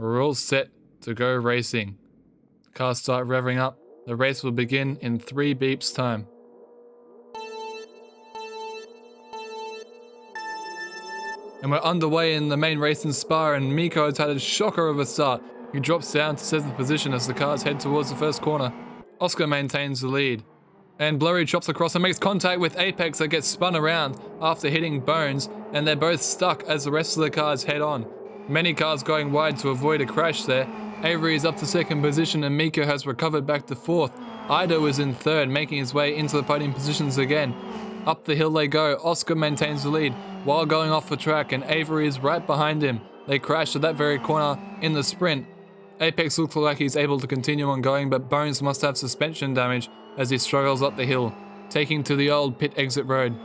We're all set to go racing. The cars start revving up. The race will begin in 3 beeps time. And we're underway in the main race in Spa, and Mikko has had a shocker of a start. He drops down to 7th position as the cars head towards the first corner. Oscar maintains the lead. And Blurry chops across and makes contact with Apex that gets spun around after hitting Bones, and they're both stuck as the rest of the cars head on. Many cars going wide to avoid a crash there. Avery is up to 2nd position and Mikko has recovered back to 4th. Ido is in 3rd, making his way into the podium positions again. Up the hill they go. Oscar maintains the lead while going off the track, and Avery is right behind him. They crash at that very corner in the sprint. Apex looks like he's able to continue on going, but Bones must have suspension damage as he struggles up the hill, taking to the old pit exit road.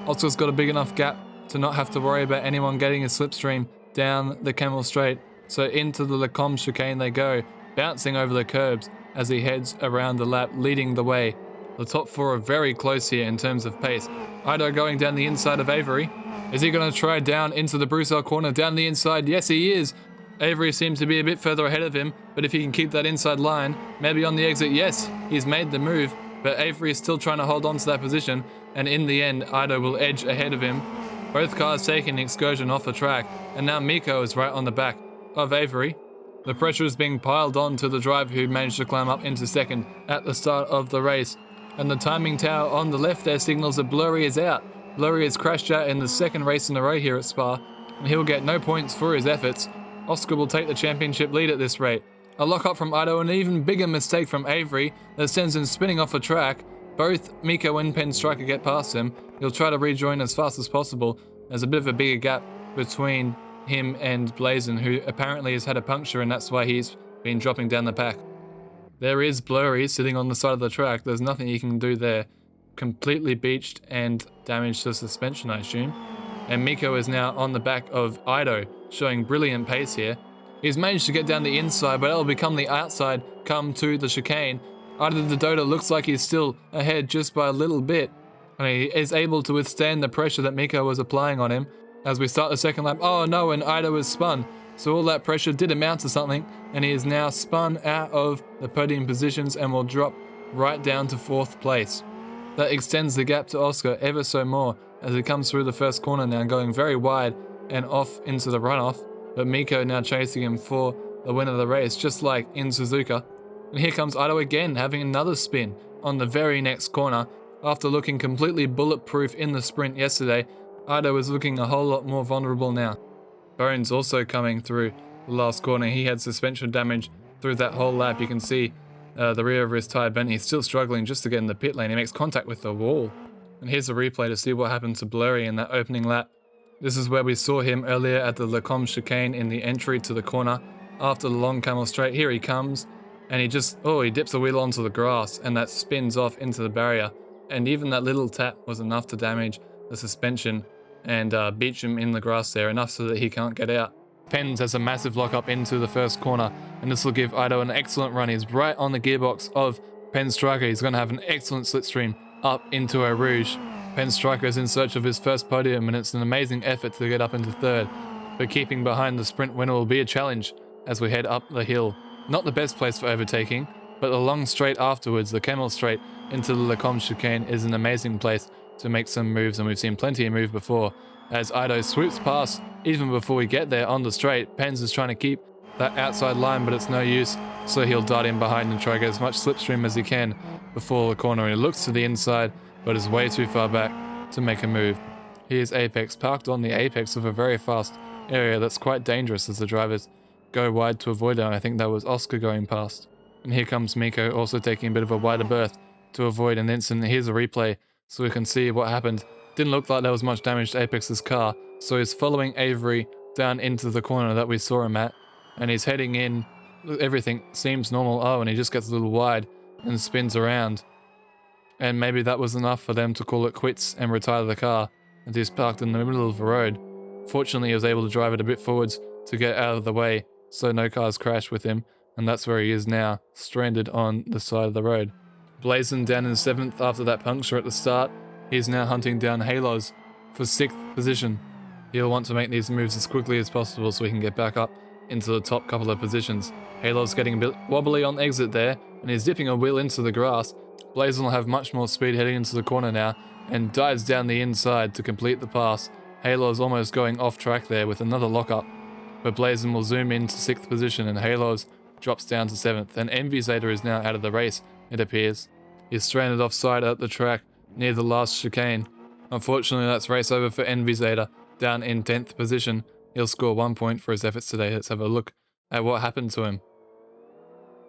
Oscar's got a big enough gap to not have to worry about anyone getting a slipstream down the Camel Straight, so into the Recoveries chicane they go, bouncing over the curbs as he heads around the lap, leading the way. The top 4 are very close here in terms of pace. Ido going down the inside of Avery. Is he going to try down into the Bruxelles corner, down the inside? Yes, he is. Avery seems to be a bit further ahead of him, but if he can keep that inside line, maybe on the exit, yes, he's made the move, but Avery is still trying to hold on to that position, and in the end, Ido will edge ahead of him. Both cars taking an excursion off the track, and now Mikko is right on the back of Avery. The pressure is being piled on to the driver who managed to climb up into 2nd at the start of the race, and the timing tower on the left there signals that Blurry is out. Blurry has crashed out in the 2nd race in a row here at Spa, and he'll get no points for his efforts. Oscar will take the championship lead at this rate. A lock-up from Ido and an even bigger mistake from Avery that sends him spinning off the track. Both Mikko and Penstriker get past him. He'll try to rejoin as fast as possible. There's a bit of a bigger gap between him and Blazin, who apparently has had a puncture, and that's why he's been dropping down the pack. There is Blurry sitting on the side of the track. There's nothing he can do there. Completely beached and damaged to suspension, I assume. And Mikko is now on the back of Ido, showing brilliant pace here. He's managed to get down the inside, but it'll become the outside come to the chicane. Idodatdoda looks like he's still ahead just by a little bit, and he is able to withstand the pressure that Mikko was applying on him. As we start the 2nd lap, oh no, and Ido is spun. So all that pressure did amount to something, and he is now spun out of the podium positions and will drop right down to 4th place. That extends the gap to Oscar ever so more as he comes through the first corner now, going very wide and off into the runoff, but Mikko now chasing him for the win of the race, just like in Suzuka. And here comes Ido again, having another spin on the very next corner. After looking completely bulletproof in the sprint yesterday, Ido is looking a whole lot more vulnerable now. Bones also coming through the last corner. He had suspension damage through that whole lap. You can see the rear of his tyre bent. He's still struggling just to get in the pit lane. He makes contact with the wall. And here's a replay to see what happened to Blurry in that opening lap. This is where we saw him earlier at the Recoveries chicane in the entry to the corner after the long Camel Straight. Here he comes, and he dips the wheel onto the grass, and that spins off into the barrier. And even that little tap was enough to damage the suspension and beach him in the grass there, enough so that he can't get out. Pens has a massive lock up into the first corner, and this will give Ido an excellent run. He's right on the gearbox of Penstriker. He's going to have an excellent slipstream up into Eau-Rouge. Penstriker is in search of his first podium, and it's an amazing effort to get up into 3rd, but keeping behind the sprint winner will be a challenge as we head up the hill. Not the best place for overtaking, but the long straight afterwards, the Camel Straight into the Recoveries chicane, is an amazing place to make some moves, and we've seen plenty of move before. As Ido swoops past, even before we get there on the straight, Pens is trying to keep that outside line, but it's no use, so he'll dart in behind and try to get as much slipstream as he can before the corner. And he looks to the inside, but is way too far back to make a move. Here's Apex, parked on the apex of a very fast area that's quite dangerous as the drivers go wide to avoid it, and I think that was Oscar going past. And here comes Mikko, also taking a bit of a wider berth to avoid an incident. Here's a replay so we can see what happened. Didn't look like there was much damage to Apex's car, so he's following Avery down into the corner that we saw him at, and he's heading in. Everything seems normal. Oh, and he just gets a little wide and spins around. And maybe that was enough for them to call it quits and retire the car, and he's parked in the middle of the road. Fortunately, he was able to drive it a bit forwards to get out of the way, so no cars crashed with him, and that's where he is now, stranded on the side of the road. Blazin down in 7th after that puncture at the start. He's now hunting down Halos for 6th position. He'll want to make these moves as quickly as possible so he can get back up into the top couple of positions. Halo's getting a bit wobbly on exit there, and he's dipping a wheel into the grass. Blazon will have much more speed heading into the corner now, and dives down the inside to complete the pass. Halo is almost going off track there with another lockup, but Blazon will zoom into 6th position, and Halo's drops down to 7th, and MVZeta is now out of the race, it appears. He's stranded offside at the track near the last chicane. Unfortunately, that's race over for MVZeta, down in 10th position. He'll score 1 point for his efforts today. Let's have a look at what happened to him.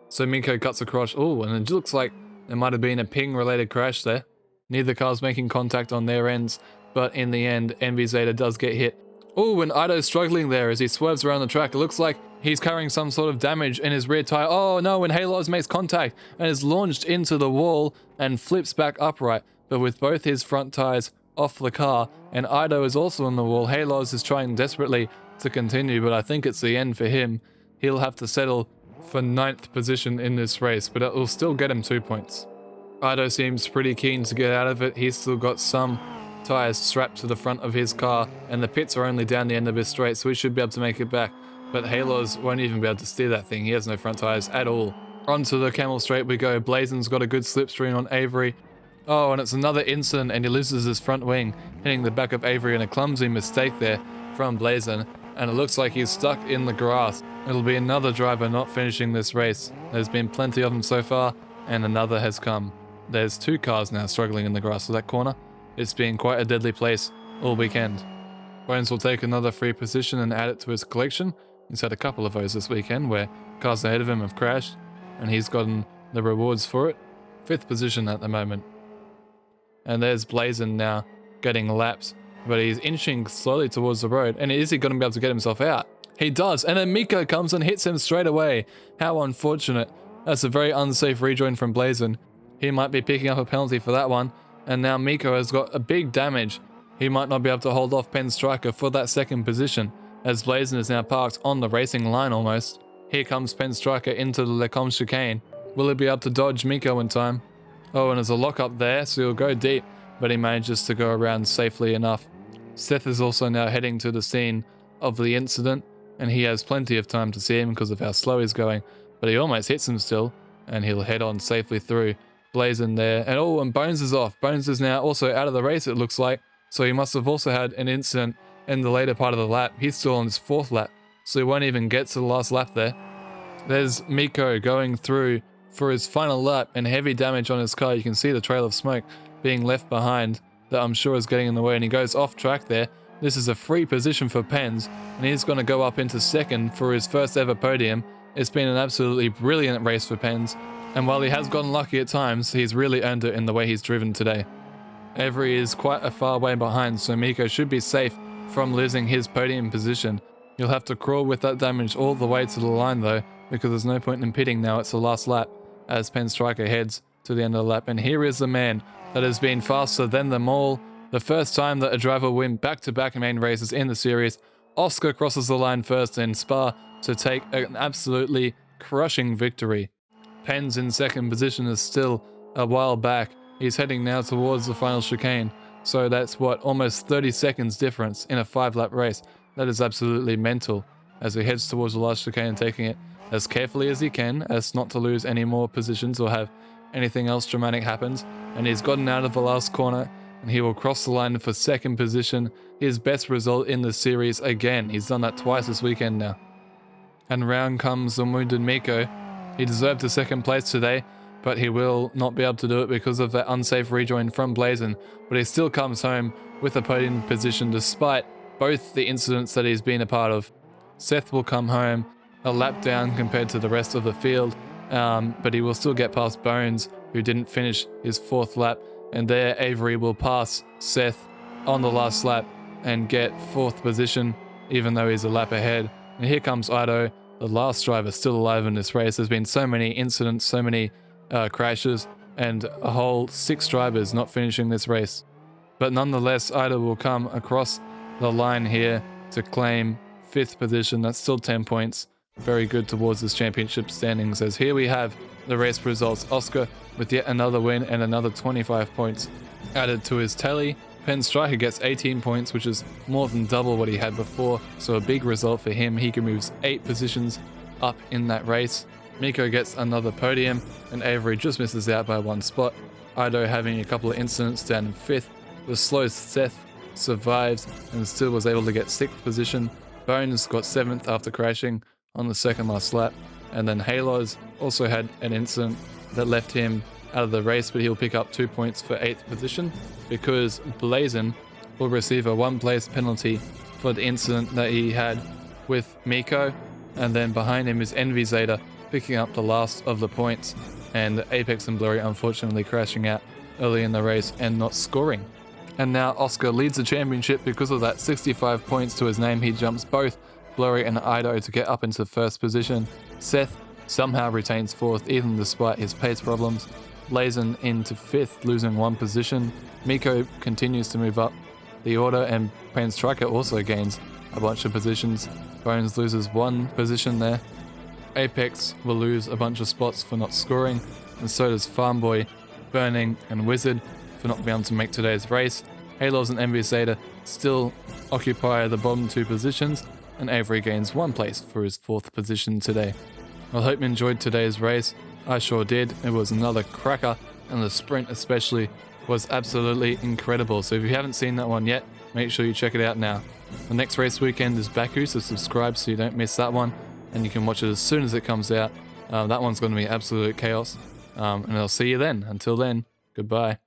So Miko cuts across. Oh, and it looks like there might have been a ping-related crash there. Neither car's making contact on their ends, but in the end, MVZeta does get hit. Oh, and Ido's struggling there as he swerves around the track. It looks like he's carrying some sort of damage in his rear tire. Oh no, and Halos makes contact and is launched into the wall and flips back upright, but with both his front tires off the car, and Ido is also on the wall. Halos is trying desperately to continue, but I think it's the end for him. He'll have to settle for 9th position in this race, but it will still get him 2 points. Ido seems pretty keen to get out of it. He's still got some tires strapped to the front of his car, and the pits are only down the end of his straight, so he should be able to make it back. But Halos won't even be able to steer that thing. He has no front tires at all. Onto the camel straight we go. Blazon's got a good slipstream on Avery. Oh, and it's another incident, and he loses his front wing, hitting the back of Avery in a clumsy mistake there from Blazon, and it looks like he's stuck in the grass. It'll be another driver not finishing this race. There's been plenty of them so far, and another has come. There's 2 cars now struggling in the grass of that corner. It's been quite a deadly place all weekend. Bones will take another free position and add it to his collection. He's had a couple of those this weekend where cars ahead of him have crashed, and he's gotten the rewards for it. 5th position at the moment. And there's Blazon now getting laps, but he's inching slowly towards the road. And is he going to be able to get himself out? He does, and then Miko comes and hits him straight away. How unfortunate. That's a very unsafe rejoin from Blazon. He might be picking up a penalty for that one, and now Miko has got a big damage. He might not be able to hold off Penn Striker for that 2nd position, as Blazon is now parked on the racing line almost. Here comes Penn Striker into the Lecombe chicane. Will he be able to dodge Miko in time? Oh, and there's a lock up there, so he'll go deep, but he manages to go around safely enough. Seth is also now heading to the scene of the incident, and he has plenty of time to see him because of how slow he's going, but he almost hits him still, and he'll head on safely through. Blazon there, and oh, and Bones is off. Bones is now also out of the race, it looks like, so he must have also had an incident in the later part of the lap. He's still on his 4th lap, so he won't even get to the last lap there. There's Miko going through for his final lap, and heavy damage on his car. You can see the trail of smoke being left behind that I'm sure is getting in the way, and he goes off track there. This is a free position for Pens, and he's going to go up into 2nd for his first ever podium. It's been an absolutely brilliant race for Pens, and while he has gotten lucky at times, he's really earned it in the way he's driven today. Avery is quite a far way behind, so Miko should be safe from losing his podium position. He'll have to crawl with that damage all the way to the line though, because there's no point in pitting now. It's the last lap as Penn Striker heads to the end of the lap. And here is the man that has been faster than them all. The first time that a driver will win back-to-back main races in the series. Oscar crosses the line first in Spa to take an absolutely crushing victory. Penn's in 2nd position is still a while back. He's heading now towards the final chicane. So that's what, almost 30 seconds difference in a 5-lap race. That is absolutely mental as he heads towards the last chicane, taking it as carefully as he can, as not to lose any more positions or have anything else dramatic happens. And he's gotten out of the last corner, and he will cross the line for 2nd position, his best result in the series again. He's done that twice this weekend now. And round comes the wounded Miko. He deserved a 2nd place today, but he will not be able to do it because of that unsafe rejoin from Blazon. But he still comes home with a podium position despite both the incidents that he's been a part of. Seth will come home a lap down compared to the rest of the field, but he will still get past Bones, who didn't finish his 4th lap, and there Avery will pass Seth on the last lap and get 4th position, even though he's a lap ahead. And here comes Ido, the last driver still alive in this race. There's been so many incidents, so many crashes, and a whole 6 drivers not finishing this race. But nonetheless, Ido will come across the line here to claim 5th position. That's still 10 points. Very good towards his championship standings, as here we have the race results. Oscar with yet another win and another 25 points added to his tally. Penn Striker gets 18 points, which is more than double what he had before, so a big result for him. He can move 8 positions up in that race. Miko gets another podium, and Avery just misses out by 1 spot. Ido having a couple of incidents down in 5th. The slow Seth survives and still was able to get 6th position. Bones got 7th after crashing on the second last lap. And then Halos also had an incident that left him out of the race, but he'll pick up 2 points for 8th position because Blazin will receive a 1-place penalty for the incident that he had with Miko. And then behind him is Envy Zeta picking up the last of the points, and Apex and Blurry unfortunately crashing out early in the race and not scoring. And now Oscar leads the championship because of that 65 points to his name. He jumps both Blurry and Ido to get up into 1st position. Seth somehow retains 4th even despite his pace problems. Blazin into 5th, losing 1 position. Miko continues to move up the order, and Penn Striker also gains a bunch of positions. Bones loses 1 position there. Apex will lose a bunch of spots for not scoring, and so does Farmboy, Burning, and Wizard for not being able to make today's race. Halos and Envy Zeta still occupy the bottom 2 positions, and Avery gains 1 place for his 4th position today. I hope you enjoyed today's race. I sure did. It was another cracker, and the sprint especially was absolutely incredible. So if you haven't seen that one yet, make sure you check it out now. The next race weekend is Baku, so subscribe so you don't miss that one, and you can watch it as soon as it comes out. That one's going to be absolute chaos, and I'll see you then. Until then, goodbye.